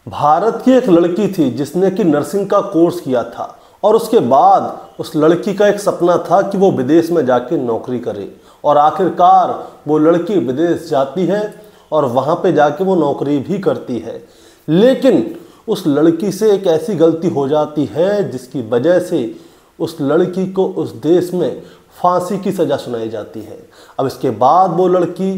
भारत की एक लड़की थी जिसने कि नर्सिंग का कोर्स किया था और उसके बाद उस लड़की का एक सपना था कि वो विदेश में जाके नौकरी करे और आखिरकार वो लड़की विदेश जाती है और वहाँ पे जाके वो नौकरी भी करती है। लेकिन उस लड़की से एक ऐसी गलती हो जाती है जिसकी वजह से उस लड़की को उस देश में फांसी की सज़ा सुनाई जाती है। अब इसके बाद वो लड़की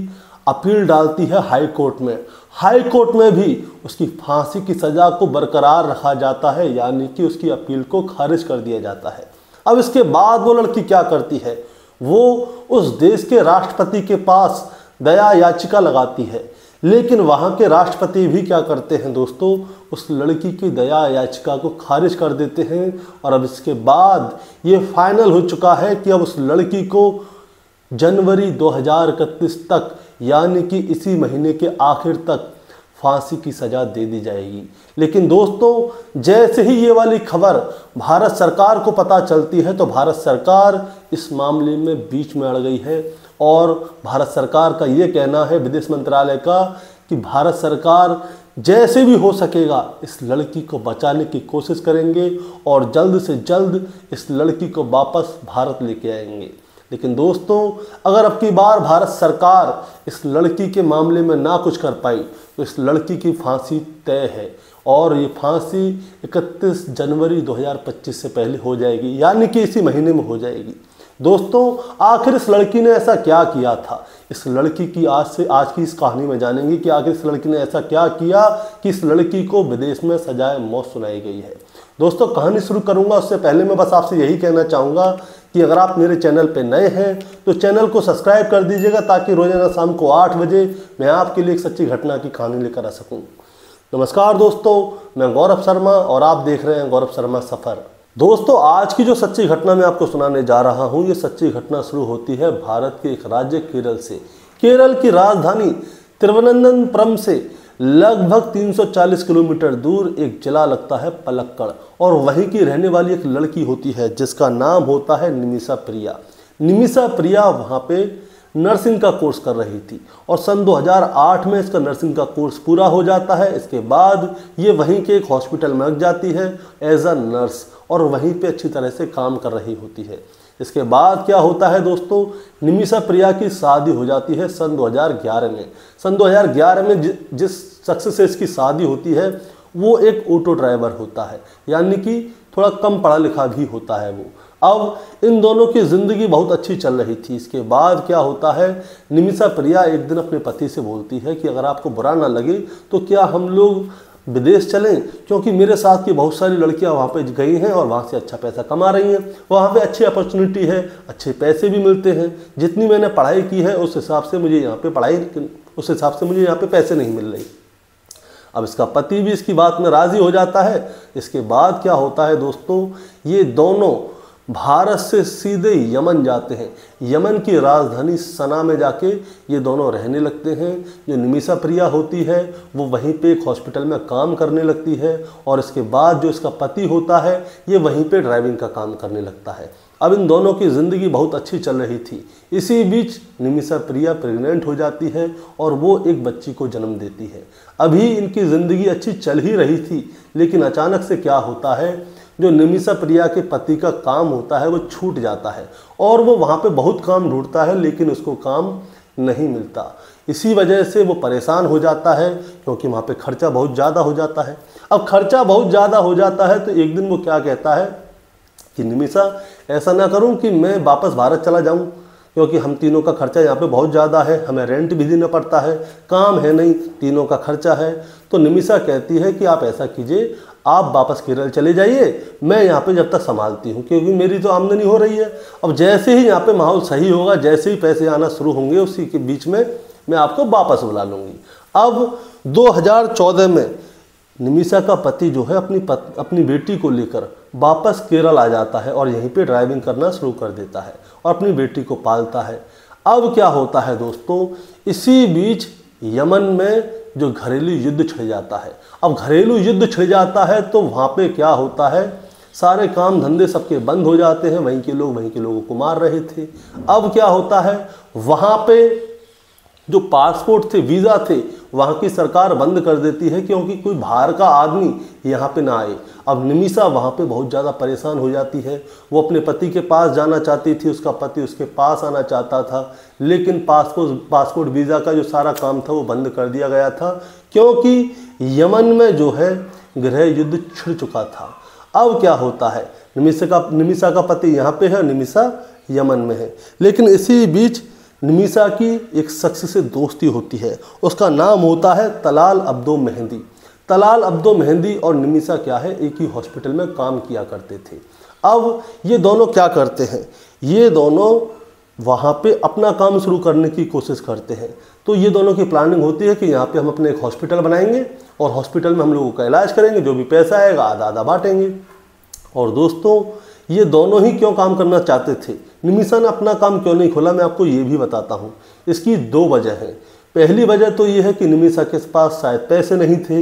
अपील डालती है हाई कोर्ट में। हाई कोर्ट में भी उसकी फांसी की सज़ा को बरकरार रखा जाता है, यानी कि उसकी अपील को खारिज कर दिया जाता है। अब इसके बाद वो लड़की क्या करती है, वो उस देश के राष्ट्रपति के पास दया याचिका लगाती है। लेकिन वहाँ के राष्ट्रपति भी क्या करते हैं दोस्तों, उस लड़की की दया याचिका को खारिज कर देते हैं। और अब इसके बाद ये फाइनल हो चुका है कि अब उस लड़की को जनवरी 2031 तक, यानी कि इसी महीने के आखिर तक फांसी की सज़ा दे दी जाएगी। लेकिन दोस्तों, जैसे ही ये वाली खबर भारत सरकार को पता चलती है तो भारत सरकार इस मामले में बीच में अड़ गई है। और भारत सरकार का ये कहना है, विदेश मंत्रालय का, कि भारत सरकार जैसे भी हो सकेगा इस लड़की को बचाने की कोशिश करेंगे और जल्द से जल्द इस लड़की को वापस भारत लेके आएंगे। लेकिन दोस्तों, अगर अब की बार भारत सरकार इस लड़की के मामले में ना कुछ कर पाई तो इस लड़की की फांसी तय है और ये फांसी 31 जनवरी 2025 से पहले हो जाएगी, यानी कि इसी महीने में हो जाएगी। दोस्तों, आखिर इस लड़की ने ऐसा क्या किया था, इस लड़की की आज की इस कहानी में जानेंगे कि आखिर इस लड़की ने ऐसा क्या किया कि इस लड़की को विदेश में सजाए मौत सुनाई गई है। दोस्तों, कहानी शुरू करूंगा उससे पहले मैं बस आपसे यही कहना चाहूँगा कि अगर आप मेरे चैनल पे नए हैं तो चैनल को सब्सक्राइब कर दीजिएगा ताकि रोजाना शाम को 8 बजे मैं आपके लिए एक सच्ची घटना की कहानी लेकर आ सकूं। नमस्कार दोस्तों, मैं गौरव शर्मा और आप देख रहे हैं गौरव शर्मा सफ़र। दोस्तों, आज की जो सच्ची घटना मैं आपको सुनाने जा रहा हूं, ये सच्ची घटना शुरू होती है भारत के एक राज्य केरल से। केरल की राजधानी तिरुवनंतपुरम से लगभग 340 किलोमीटर दूर एक जिला लगता है पलक्कड़, और वहीं की रहने वाली एक लड़की होती है जिसका नाम होता है निमिषा प्रिया। निमिषा प्रिया वहाँ पे नर्सिंग का कोर्स कर रही थी और सन 2008 में इसका नर्सिंग का कोर्स पूरा हो जाता है। इसके बाद ये वहीं के एक हॉस्पिटल में लग जाती है एज अ नर्स और वहीं पे अच्छी तरह से काम कर रही होती है। इसके बाद क्या होता है दोस्तों, निमिषा प्रिया की शादी हो जाती है सन 2011 में। सन 2011 में जिस शख्स से इसकी शादी होती है वो एक ऑटो ड्राइवर होता है, यानी कि थोड़ा कम पढ़ा लिखा भी होता है वो। अब इन दोनों की ज़िंदगी बहुत अच्छी चल रही थी। इसके बाद क्या होता है, निमिषा प्रिया एक दिन अपने पति से बोलती है कि अगर आपको बुरा ना लगे तो क्या हम लोग विदेश चलें, क्योंकि मेरे साथ की बहुत सारी लड़कियां वहाँ पे गई हैं और वहाँ से अच्छा पैसा कमा रही हैं, वहाँ पे अच्छी अपॉर्चुनिटी है, अच्छे पैसे भी मिलते हैं। जितनी मैंने पढ़ाई की है उस हिसाब से मुझे यहाँ पे पैसे नहीं मिल रहे। अब इसका पति भी इसकी बात में राज़ी हो जाता है। इसके बाद क्या होता है दोस्तों, ये दोनों भारत से सीधे यमन जाते हैं। यमन की राजधानी सना में जाके ये दोनों रहने लगते हैं। जो निमिषा प्रिया होती है वो वहीं पे एक हॉस्पिटल में काम करने लगती है और इसके बाद जो इसका पति होता है ये वहीं पे ड्राइविंग का काम करने लगता है। अब इन दोनों की ज़िंदगी बहुत अच्छी चल रही थी। इसी बीच निमिषा प्रिया प्रेग्नेंट हो जाती है और वो एक बच्ची को जन्म देती है। अभी इनकी ज़िंदगी अच्छी चल ही रही थी, लेकिन अचानक से क्या होता है, जो निमिषा प्रिया के पति का काम होता है वो छूट जाता है और वो वहाँ पे बहुत काम ढूंढता है लेकिन उसको काम नहीं मिलता। इसी वजह से वो परेशान हो जाता है क्योंकि वहाँ पे खर्चा बहुत ज़्यादा हो जाता है। अब खर्चा बहुत ज़्यादा हो जाता है तो एक दिन वो क्या कहता है कि निमिषा, ऐसा ना करूं कि मैं वापस भारत चला जाऊं, क्योंकि हम तीनों का खर्चा यहाँ पे बहुत ज़्यादा है, हमें रेंट भी देना पड़ता है, काम है नहीं, तीनों का खर्चा है। तो निमिषा कहती है कि आप ऐसा कीजिए, आप वापस केरल चले जाइए, मैं यहाँ पे जब तक संभालती हूँ, क्योंकि मेरी तो आमदनी हो रही है। अब जैसे ही यहाँ पे माहौल सही होगा, जैसे ही पैसे आना शुरू होंगे, उसी के बीच में मैं आपको वापस बुला लूँगी। अब 2014 में निमिषा का पति जो है अपनी बेटी को लेकर वापस केरल आ जाता है और यहीं पे ड्राइविंग करना शुरू कर देता है और अपनी बेटी को पालता है। अब क्या होता है दोस्तों, इसी बीच यमन में जो घरेलू युद्ध छिड़ जाता है। अब घरेलू युद्ध छिड़ जाता है तो वहाँ पे क्या होता है, सारे काम धंधे सबके बंद हो जाते हैं, वहीं के लोगों को मार रहे थे। अब क्या होता है, वहाँ पे जो पासपोर्ट थे, वीज़ा थे, वहाँ की सरकार बंद कर देती है क्योंकि कोई बाहर का आदमी यहाँ पे ना आए। अब निमिषा वहाँ पे बहुत ज़्यादा परेशान हो जाती है। वो अपने पति के पास जाना चाहती थी, उसका पति उसके पास आना चाहता था, लेकिन पासपोर्ट वीज़ा का जो सारा काम था वो बंद कर दिया गया था क्योंकि यमन में जो है गृह युद्ध छिड़ चुका था। अब क्या होता है, निमिषा का पति यहाँ पे है, निमिषा यमन में है, लेकिन इसी बीच निमिषा की एक शख्स से दोस्ती होती है। उसका नाम होता है तलाल अब्दो मेहंदी। तलाल अब्दो मेहंदी और निमिषा क्या है, एक ही हॉस्पिटल में काम किया करते थे। अब ये दोनों क्या करते हैं, ये दोनों वहाँ पे अपना काम शुरू करने की कोशिश करते हैं। तो ये दोनों की प्लानिंग होती है कि यहाँ पे हम अपने एक हॉस्पिटल बनाएंगे और हॉस्पिटल में हम लोगों का इलाज करेंगे, जो भी पैसा आएगा आधा आधा बांटेंगे। और दोस्तों, ये दोनों ही क्यों काम करना चाहते थे, निमिषा ने अपना काम क्यों नहीं खोला, मैं आपको ये भी बताता हूँ। इसकी दो वजह हैं। पहली वजह तो ये है कि निमिषा के पास शायद पैसे नहीं थे।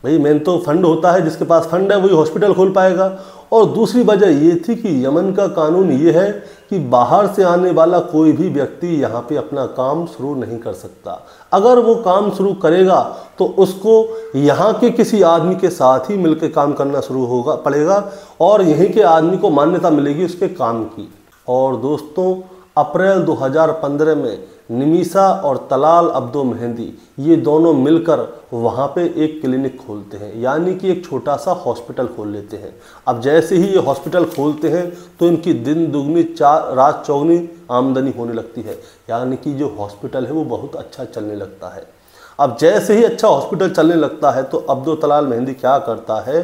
भाई मेन तो फंड होता है, जिसके पास फंड है वही हॉस्पिटल खोल पाएगा। और दूसरी वजह ये थी कि यमन का कानून ये है कि बाहर से आने वाला कोई भी व्यक्ति यहाँ पे अपना काम शुरू नहीं कर सकता। अगर वो काम शुरू करेगा तो उसको यहाँ के किसी आदमी के साथ ही मिलकर काम करना शुरू पड़ेगा और यहीं के आदमी को मान्यता मिलेगी उसके काम की। और दोस्तों, अप्रैल 2015 में निमिषा और तलाल अब्दो मेहंदी ये दोनों मिलकर वहाँ पे एक क्लिनिक खोलते हैं, यानी कि एक छोटा सा हॉस्पिटल खोल लेते हैं। अब जैसे ही ये हॉस्पिटल खोलते हैं तो इनकी दिन दुगनी रात चौगनी आमदनी होने लगती है, यानी कि जो हॉस्पिटल है वो बहुत अच्छा चलने लगता है। अब जैसे ही अच्छा हॉस्पिटल चलने लगता है तो अब्दो तलाल मेहंदी क्या करता है,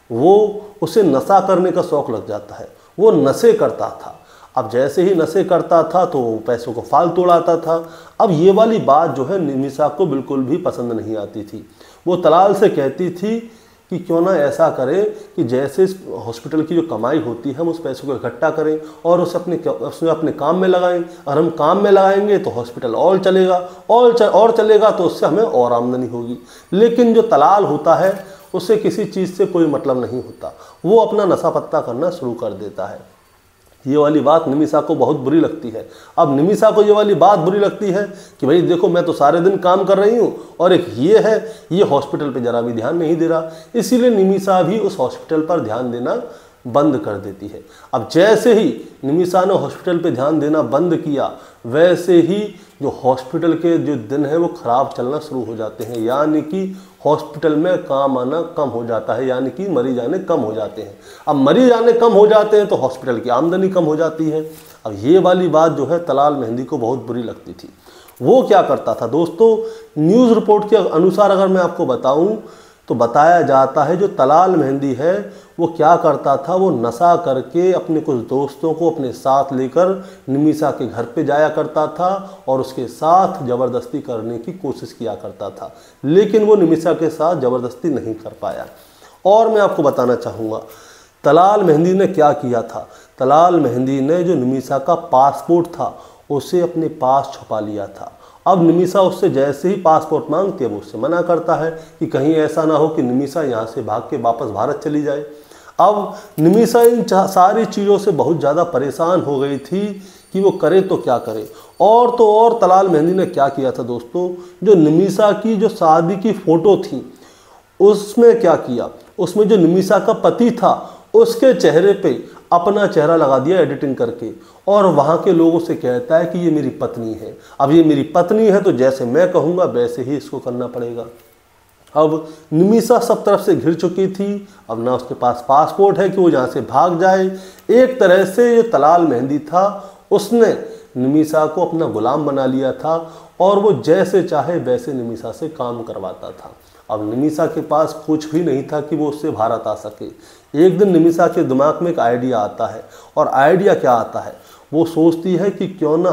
वो उसे नशा करने का शौक़ लग जाता है। वो नशे करता था। अब जैसे ही नशे करता था तो पैसों को फालतू उड़ाता था। अब ये वाली बात जो है निमिषा को बिल्कुल भी पसंद नहीं आती थी। वो तलाल से कहती थी कि क्यों ना ऐसा करें कि जैसे इस हॉस्पिटल की जो कमाई होती है हम उस पैसों को इकट्ठा करें और उसमें अपने काम में लगाएं। और हम काम में लगाएंगे तो हॉस्पिटल और चलेगा, और चलेगा तो उससे हमें और आमदनी होगी। लेकिन जो तलाल होता है उससे किसी चीज़ से कोई मतलब नहीं होता, वो अपना नशा पत्ता करना शुरू कर देता है। ये वाली बात निमिषा को बहुत बुरी लगती है। अब निमिषा को ये वाली बात बुरी लगती है कि भाई देखो, मैं तो सारे दिन काम कर रही हूँ और एक ये है, ये हॉस्पिटल पे ज़रा भी ध्यान नहीं दे रहा। इसीलिए निमिषा भी उस हॉस्पिटल पर ध्यान देना बंद कर देती है। अब जैसे ही निमिषा ने हॉस्पिटल पे ध्यान देना बंद किया, वैसे ही जो हॉस्पिटल के जो दिन हैं वो ख़राब चलना शुरू हो जाते हैं, यानी कि हॉस्पिटल में काम आना कम हो जाता है, यानी कि मरीज आने कम हो जाते हैं। अब मरीज आने कम हो जाते हैं तो हॉस्पिटल की आमदनी कम हो जाती है। अब ये वाली बात जो है तलाल मेहंदी को बहुत बुरी लगती थी। वो क्या करता था दोस्तों, न्यूज़ रिपोर्ट के अनुसार अगर मैं आपको बताऊं तो बताया जाता है जो तलाल मेहंदी है वो क्या करता था, वो नशा करके अपने कुछ दोस्तों को अपने साथ लेकर निमिषा के घर पे जाया करता था और उसके साथ ज़बरदस्ती करने की कोशिश किया करता था, लेकिन वो निमिषा के साथ ज़बरदस्ती नहीं कर पाया। और मैं आपको बताना चाहूँगा तलाल मेहंदी ने क्या किया था। तलाल मेहंदी ने जो निमिषा का पासपोर्ट था उसे अपने पास छुपा लिया था। अब निमिषा उससे जैसे ही पासपोर्ट मांगती है वो उससे मना करता है कि कहीं ऐसा ना हो कि निमिषा यहाँ से भाग के वापस भारत चली जाए। अब निमिषा इन सारी चीज़ों से बहुत ज़्यादा परेशान हो गई थी कि वो करे तो क्या करे। और तो और तलाल मेहंदी ने क्या किया था दोस्तों, जो निमिषा की जो शादी की फ़ोटो थी उसमें क्या किया, उसमें जो निमिषा का पति था उसके चेहरे पे अपना चेहरा लगा दिया एडिटिंग करके और वहाँ के लोगों से कहता है कि ये मेरी पत्नी है। अब ये मेरी पत्नी है तो जैसे मैं कहूँगा वैसे ही इसको करना पड़ेगा। अब निमिषा सब तरफ से घिर चुकी थी। अब ना उसके पास पासपोर्ट है कि वो यहाँ से भाग जाए। एक तरह से ये तलाल मेहंदी था उसने निमिषा को अपना गुलाम बना लिया था और वो जैसे चाहे वैसे निमिषा से काम करवाता था। अब निमिषा के पास कुछ भी नहीं था कि वो उससे भारत आ सके। एक दिन निमिषा के दिमाग में एक आइडिया आता है और आइडिया क्या आता है, वो सोचती है कि क्यों ना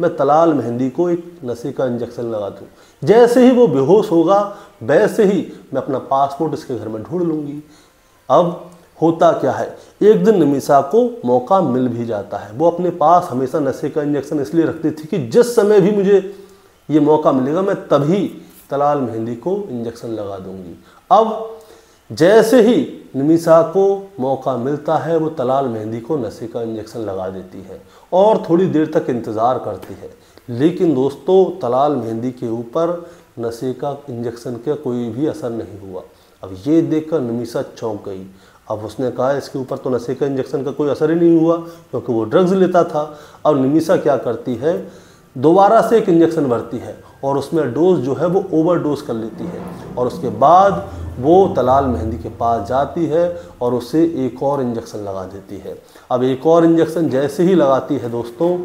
मैं तलाल मेहंदी को एक नशे का इंजेक्शन लगा दूँ, जैसे ही वो बेहोश होगा वैसे ही मैं अपना पासपोर्ट इसके घर में ढूंढ लूँगी। अब होता क्या है, एक दिन निमिषा को मौका मिल भी जाता है। वो अपने पास हमेशा नशे का इंजेक्शन इसलिए रखती थी कि जिस समय भी मुझे ये मौका मिलेगा मैं तभी तलाल मेहंदी को इंजेक्शन लगा दूंगी। अब जैसे ही निमिषा को मौका मिलता है वो तलाल मेहंदी को नशे का इंजेक्शन लगा देती है और थोड़ी देर तक इंतज़ार करती है, लेकिन दोस्तों तलाल मेहंदी के ऊपर नशे का इंजेक्शन का कोई भी असर नहीं हुआ। अब ये देखकर निमिषा चौंक गई। अब उसने कहा इसके ऊपर तो नशे का इंजेक्शन का कोई असर ही नहीं हुआ क्योंकि वो ड्रग्स लेता था। अब निमिषा क्या करती है, दोबारा से एक इंजेक्शन भरती है और उसमें डोज जो है वो ओवरडोज कर लेती है और उसके बाद वो तलाल मेहंदी के पास जाती है और उसे एक और इंजेक्शन लगा देती है। अब एक और इंजेक्शन जैसे ही लगाती है दोस्तों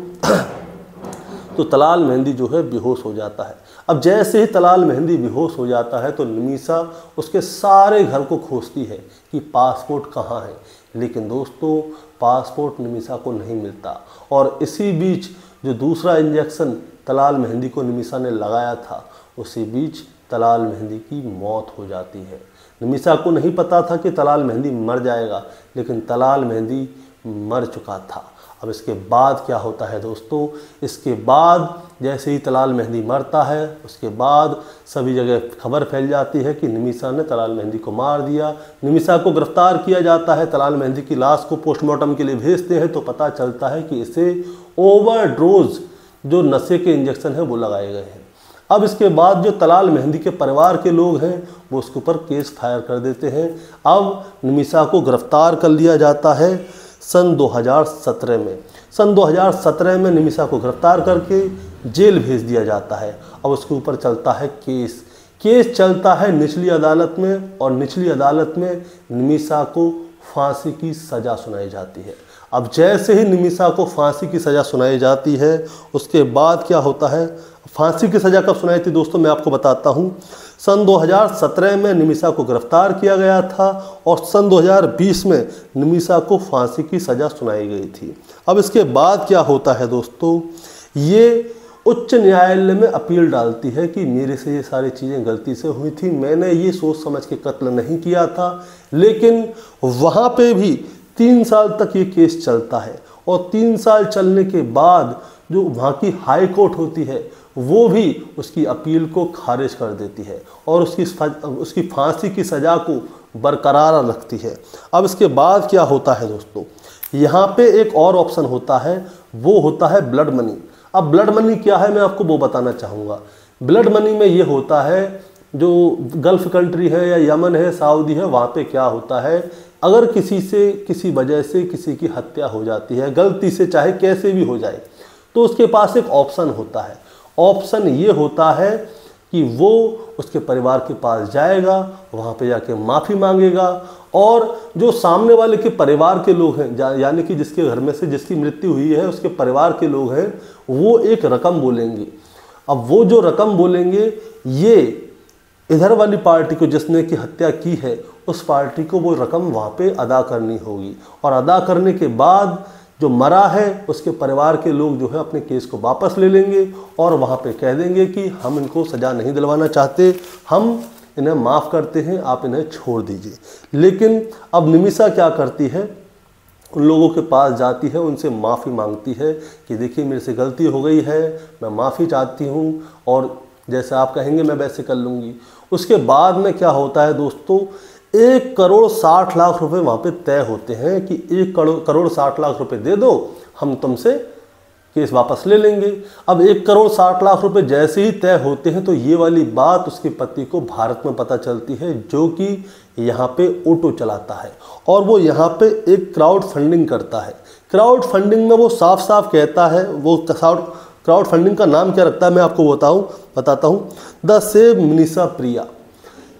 तो तलाल मेहंदी जो है बेहोश हो जाता है। अब जैसे ही तलाल मेहंदी बेहोश हो जाता है तो निमिषा उसके सारे घर को खोजती है कि पासपोर्ट कहाँ है, लेकिन दोस्तों पासपोर्ट निमिषा को नहीं मिलता। और इसी बीच जो दूसरा इंजेक्शन तलाल मेहंदी को निमिषा ने लगाया था, उसी बीच तलाल मेहंदी की मौत हो जाती है। निमिषा को नहीं पता था कि तलाल मेहंदी मर जाएगा, लेकिन तलाल मेहंदी मर चुका था। अब इसके बाद क्या होता है दोस्तों, इसके बाद जैसे ही तलाल मेहंदी मरता है उसके बाद सभी जगह खबर फैल जाती है कि निमिषा ने तलाल मेहंदी को मार दिया। निमिषा को गिरफ्तार किया जाता है, तलाल मेहंदी की लाश को पोस्टमार्टम के लिए भेजते हैं तो पता चलता है कि इसे ओवरडोज जो नशे के इंजेक्शन है वो लगाए गए हैं। अब इसके बाद जो तलाल मेहंदी के परिवार के लोग हैं वो उसके ऊपर केस फायर कर देते हैं। अब निमिषा को गिरफ्तार कर लिया जाता है सन 2017 में। सन 2017 में निमिषा को गिरफ्तार करके जेल भेज दिया जाता है। अब उसके ऊपर चलता है केस चलता है निचली अदालत में और निचली अदालत में निमिषा को फांसी की सज़ा सुनाई जाती है। अब जैसे ही निमिषा को फांसी की सज़ा सुनाई जाती है उसके बाद क्या होता है, फांसी की सज़ा कब सुनाई थी दोस्तों मैं आपको बताता हूँ। सन 2017 में निमिषा को गिरफ्तार किया गया था और सन 2020 में निमिषा को फांसी की सज़ा सुनाई गई थी। अब इसके बाद क्या होता है दोस्तों, ये उच्च न्यायालय में अपील डालती है कि मेरे से ये सारी चीज़ें गलती से हुई थी, मैंने ये सोच समझ के कत्ल नहीं किया था। लेकिन वहाँ पे भी 3 साल तक ये केस चलता है और 3 साल चलने के बाद जो वहाँ की हाई कोर्ट होती है वो भी उसकी अपील को खारिज कर देती है और उसकी फांसी की सज़ा को बरकरार रखती है। अब इसके बाद क्या होता है दोस्तों, यहाँ पे एक और ऑप्शन होता है, वो होता है ब्लड मनी। अब ब्लड मनी क्या है मैं आपको वो बताना चाहूँगा। ब्लड मनी में ये होता है, जो गल्फ़ कंट्री है या यमन है, सऊदी है, वहाँ पे क्या होता है, अगर किसी से किसी वजह से किसी की हत्या हो जाती है गलती से, चाहे कैसे भी हो जाए, तो उसके पास एक ऑप्शन होता है। ऑप्शन ये होता है कि वो उसके परिवार के पास जाएगा, वहाँ पे जाके माफ़ी मांगेगा और जो सामने वाले के परिवार के लोग हैं, यानी कि जिसके घर में से जिसकी मृत्यु हुई है उसके परिवार के लोग हैं, वो एक रकम बोलेंगे। अब वो जो रकम बोलेंगे ये इधर वाली पार्टी को जिसने की हत्या की है उस पार्टी को वो रकम वहाँ पे अदा करनी होगी और अदा करने के बाद जो मरा है उसके परिवार के लोग जो है अपने केस को वापस ले लेंगे और वहाँ पे कह देंगे कि हम इनको सज़ा नहीं दिलवाना चाहते, हम इन्हें माफ़ करते हैं, आप इन्हें छोड़ दीजिए। लेकिन अब निमिषा क्या करती है, उन लोगों के पास जाती है, उनसे माफ़ी मांगती है कि देखिए मेरे से गलती हो गई है, मैं माफ़ी चाहती हूँ और जैसे आप कहेंगे मैं वैसे कर लूँगी। उसके बाद में क्या होता है दोस्तों, 1,60,00,000 रुपये वहाँ पे तय होते हैं कि 1,60,00,000 रुपये दे दो, हम तुमसे केस वापस ले लेंगे। अब 1,60,00,000 रुपये जैसे ही तय होते हैं तो ये वाली बात उसके पति को भारत में पता चलती है, जो कि यहाँ पे ऑटो चलाता है और वो यहाँ पे एक क्राउड फंडिंग करता है। क्राउड फंडिंग में वो साफ साफ कहता है, वो क्राउड फंडिंग का नाम क्या रखता है मैं आपको बताता हूँ, द सेव निमिषा प्रिया,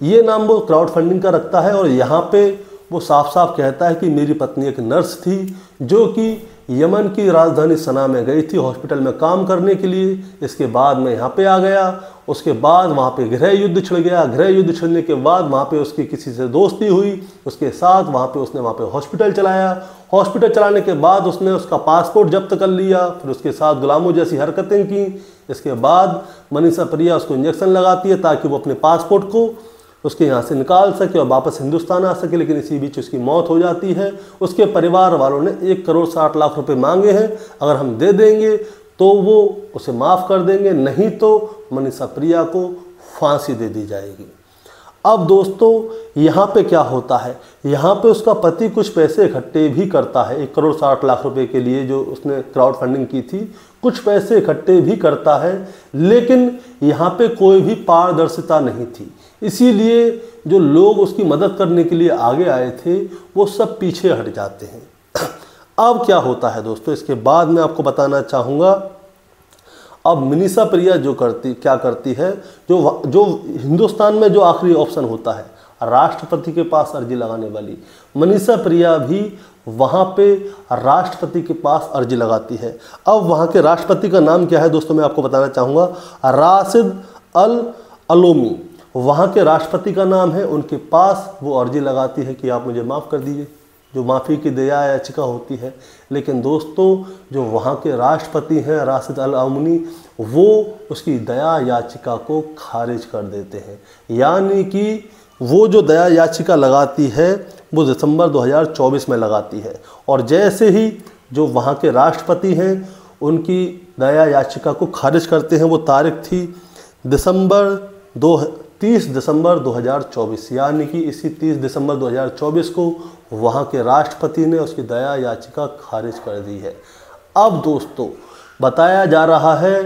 ये नाम वो क्राउड फंडिंग का रखता है। और यहाँ पे वो साफ साफ कहता है कि मेरी पत्नी एक नर्स थी जो कि यमन की राजधानी सना में गई थी हॉस्पिटल में काम करने के लिए, इसके बाद में यहाँ पे आ गया, उसके बाद वहाँ पे गृह युद्ध छिड़ गया, गृह युद्ध छिड़ने के बाद वहाँ पे उसकी किसी से दोस्ती हुई, उसके साथ उसने वहाँ पे हॉस्पिटल चलाया, हॉस्पिटल चलाने के बाद उसने उसका पासपोर्ट जब्त कर लिया, फिर उसके साथ गुलामों जैसी हरकतें की। इसके बाद निमिषा प्रिया उसको इंजेक्शन लगाती है ताकि वो अपने पासपोर्ट को उसके यहाँ से निकाल सके और वापस हिंदुस्तान आ सके, लेकिन इसी बीच उसकी मौत हो जाती है। उसके परिवार वालों ने 1,60,00,000 रुपये मांगे हैं, अगर हम दे देंगे तो वो उसे माफ़ कर देंगे, नहीं तो निमिषा प्रिया को फांसी दे दी जाएगी। अब दोस्तों यहाँ पे क्या होता है, यहाँ पे उसका पति कुछ पैसे इकट्ठे भी करता है, 1,60,00,000 रुपए के लिए जो उसने क्राउड फंडिंग की थी, कुछ पैसे इकट्ठे भी करता है, लेकिन यहाँ पे कोई भी पारदर्शिता नहीं थी। इसीलिए जो लोग उसकी मदद करने के लिए आगे आए थे वो सब पीछे हट जाते हैं। अब क्या होता है दोस्तों, इसके बाद मैं आपको बताना चाहूँगा। अब मनीषा प्रिया क्या करती है, जो हिंदुस्तान में जो आखिरी ऑप्शन होता है राष्ट्रपति के पास अर्जी लगाने वाली, मनीषा प्रिया भी वहाँ पे राष्ट्रपति के पास अर्जी लगाती है। अब वहाँ के राष्ट्रपति का नाम क्या है दोस्तों, मैं आपको बताना चाहूँगा, राशिद अल अलोमी वहाँ के राष्ट्रपति का नाम है। उनके पास वो अर्जी लगाती है कि आप मुझे माफ़ कर दीजिए, जो माफ़ी की दया याचिका होती है। लेकिन दोस्तों जो वहाँ के राष्ट्रपति हैं राशिद अल अलोमी, वो उसकी दया याचिका को खारिज कर देते हैं। यानी कि वो जो दया याचिका लगाती है वो दिसंबर 2024 में लगाती है, और जैसे ही जो वहाँ के राष्ट्रपति हैं उनकी दया याचिका को खारिज करते हैं, वो तारीख थी 30 दिसंबर 2024, यानी कि इसी 30 दिसंबर 2024 को वहाँ के राष्ट्रपति ने उसकी दया याचिका खारिज कर दी है। अब दोस्तों बताया जा रहा है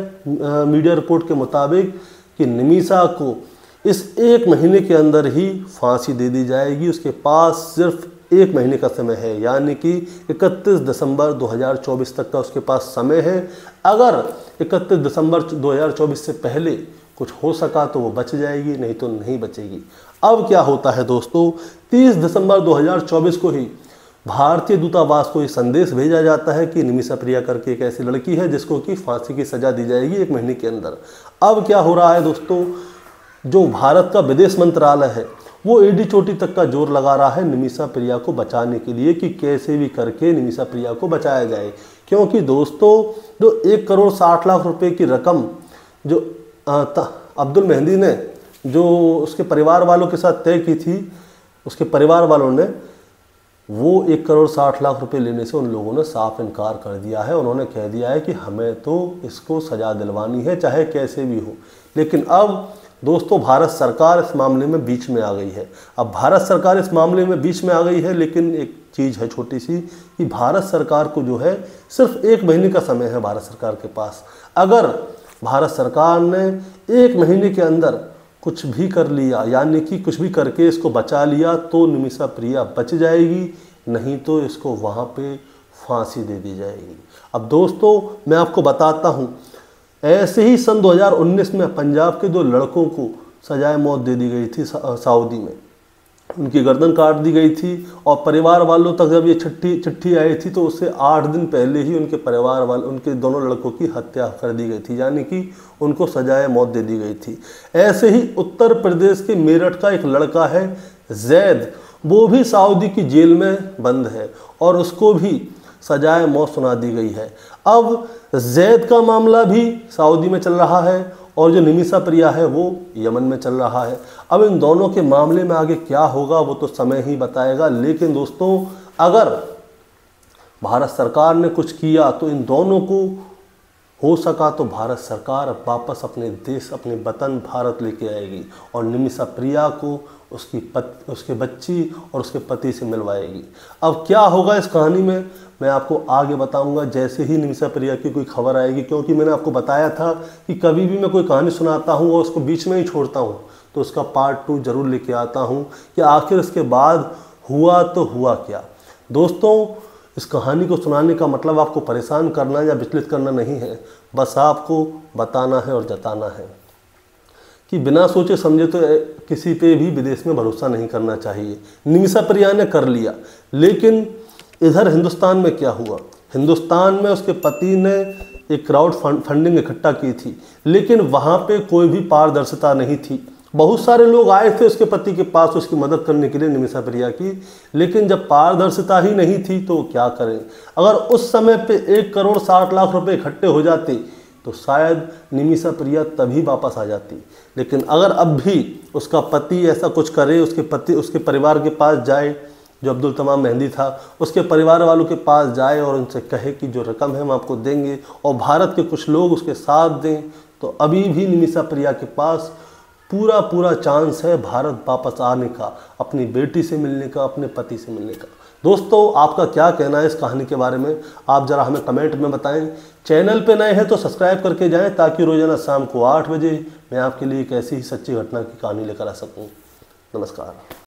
मीडिया रिपोर्ट के मुताबिक कि निमिषा को इस 1 महीने के अंदर ही फांसी दे दी जाएगी। उसके पास सिर्फ 1 महीने का समय है, यानी कि 31 दिसंबर 2024 तक का उसके पास समय है। अगर 31 दिसंबर 2024 से पहले कुछ हो सका तो वो बच जाएगी, नहीं तो नहीं बचेगी। अब क्या होता है दोस्तों, 30 दिसंबर 2024 को ही भारतीय दूतावास को ये संदेश भेजा जाता है कि निमिषा प्रिया करके एक ऐसी लड़की है जिसको कि फांसी की सज़ा दी जाएगी 1 महीने के अंदर। अब क्या हो रहा है दोस्तों, जो भारत का विदेश मंत्रालय है वो एडी चोटी तक का जोर लगा रहा है निमिषा प्रिया को बचाने के लिए कि कैसे भी करके निमिषा प्रिया को बचाया जाए। क्योंकि दोस्तों जो 1,60,00,000 रुपए की रकम जो अब्दुल मेहंदी ने जो उसके परिवार वालों के साथ तय की थी, उसके परिवार वालों ने वो 1,60,00,000 रुपए लेने से उन लोगों ने साफ इनकार कर दिया है। उन्होंने कह दिया है कि हमें तो इसको सज़ा दिलवानी है चाहे कैसे भी हो। लेकिन अब दोस्तों भारत सरकार इस मामले में बीच में आ गई है। अब भारत सरकार इस मामले में बीच में आ गई है, लेकिन एक चीज़ है छोटी सी कि भारत सरकार को जो है सिर्फ 1 महीने का समय है भारत सरकार के पास। अगर भारत सरकार ने 1 महीने के अंदर कुछ भी कर लिया, यानी कि कुछ भी करके इसको बचा लिया, तो निमिषा प्रिया बच जाएगी, नहीं तो इसको वहाँ पे फांसी दे दी जाएगी। अब दोस्तों मैं आपको बताता हूँ, ऐसे ही सन 2019 में पंजाब के 2 लड़कों को सजाए मौत दे दी गई थी सऊदी में। उनकी गर्दन काट दी गई थी, और परिवार वालों तक जब ये चिट्ठी आई थी तो उससे 8 दिन पहले ही उनके परिवार वाले, उनके दोनों लड़कों की हत्या कर दी गई थी, यानी कि उनको सजाए मौत दे दी गई थी। ऐसे ही उत्तर प्रदेश के मेरठ का एक लड़का है जैद, वो भी सऊदी की जेल में बंद है और उसको भी सजाए मौत सुना दी गई है। अब जैद का मामला भी सऊदी में चल रहा है और जो निमिषा प्रिया है वो यमन में चल रहा है। अब इन दोनों के मामले में आगे क्या होगा वो तो समय ही बताएगा। लेकिन दोस्तों अगर भारत सरकार ने कुछ किया तो इन दोनों को हो सका तो भारत सरकार वापस अपने देश, अपने वतन भारत लेके आएगी और निमिषा प्रिया को उसके बच्ची और उसके पति से मिलवाएगी। अब क्या होगा इस कहानी में मैं आपको आगे बताऊंगा जैसे ही निमिषा प्रिया की कोई खबर आएगी, क्योंकि मैंने आपको बताया था कि कभी भी मैं कोई कहानी सुनाता हूं और उसको बीच में ही छोड़ता हूं तो उसका पार्ट 2 जरूर लेके आता हूं कि आखिर इसके बाद हुआ तो हुआ क्या। दोस्तों इस कहानी को सुनाने का मतलब आपको परेशान करना या विचलित करना नहीं है, बस आपको बताना है और जताना है कि बिना सोचे समझे तो किसी पे भी विदेश में भरोसा नहीं करना चाहिए। निमिषा प्रिया ने कर लिया, लेकिन इधर हिंदुस्तान में क्या हुआ, हिंदुस्तान में उसके पति ने एक क्राउड फंडिंग इकट्ठा की थी, लेकिन वहाँ पे कोई भी पारदर्शिता नहीं थी। बहुत सारे लोग आए थे उसके पति के पास उसकी मदद करने के लिए निमिषा प्रिया की, लेकिन जब पारदर्शिता ही नहीं थी तो क्या करें। अगर उस समय पे 1,60,00,000 रुपए इकट्ठे हो जाते तो शायद निमिषा प्रिया तभी वापस आ जाती। लेकिन अगर अब भी उसका पति ऐसा कुछ करे, उसके परिवार के पास जाए, जो अब्दुल तमाम मेहंदी था उसके परिवार वालों के पास जाए और उनसे कहे कि जो रकम है हम आपको देंगे और भारत के कुछ लोग उसके साथ दें, तो अभी भी निमिषा प्रिया के पास पूरा पूरा चांस है भारत वापस आने का, अपनी बेटी से मिलने का, अपने पति से मिलने का। दोस्तों, आपका क्या कहना है इस कहानी के बारे में, आप ज़रा हमें कमेंट में बताएं। चैनल पे नए हैं तो सब्सक्राइब करके जाएं ताकि रोजाना शाम को 8 बजे मैं आपके लिए एक ऐसी ही सच्ची घटना की कहानी लेकर आ सकूं। नमस्कार।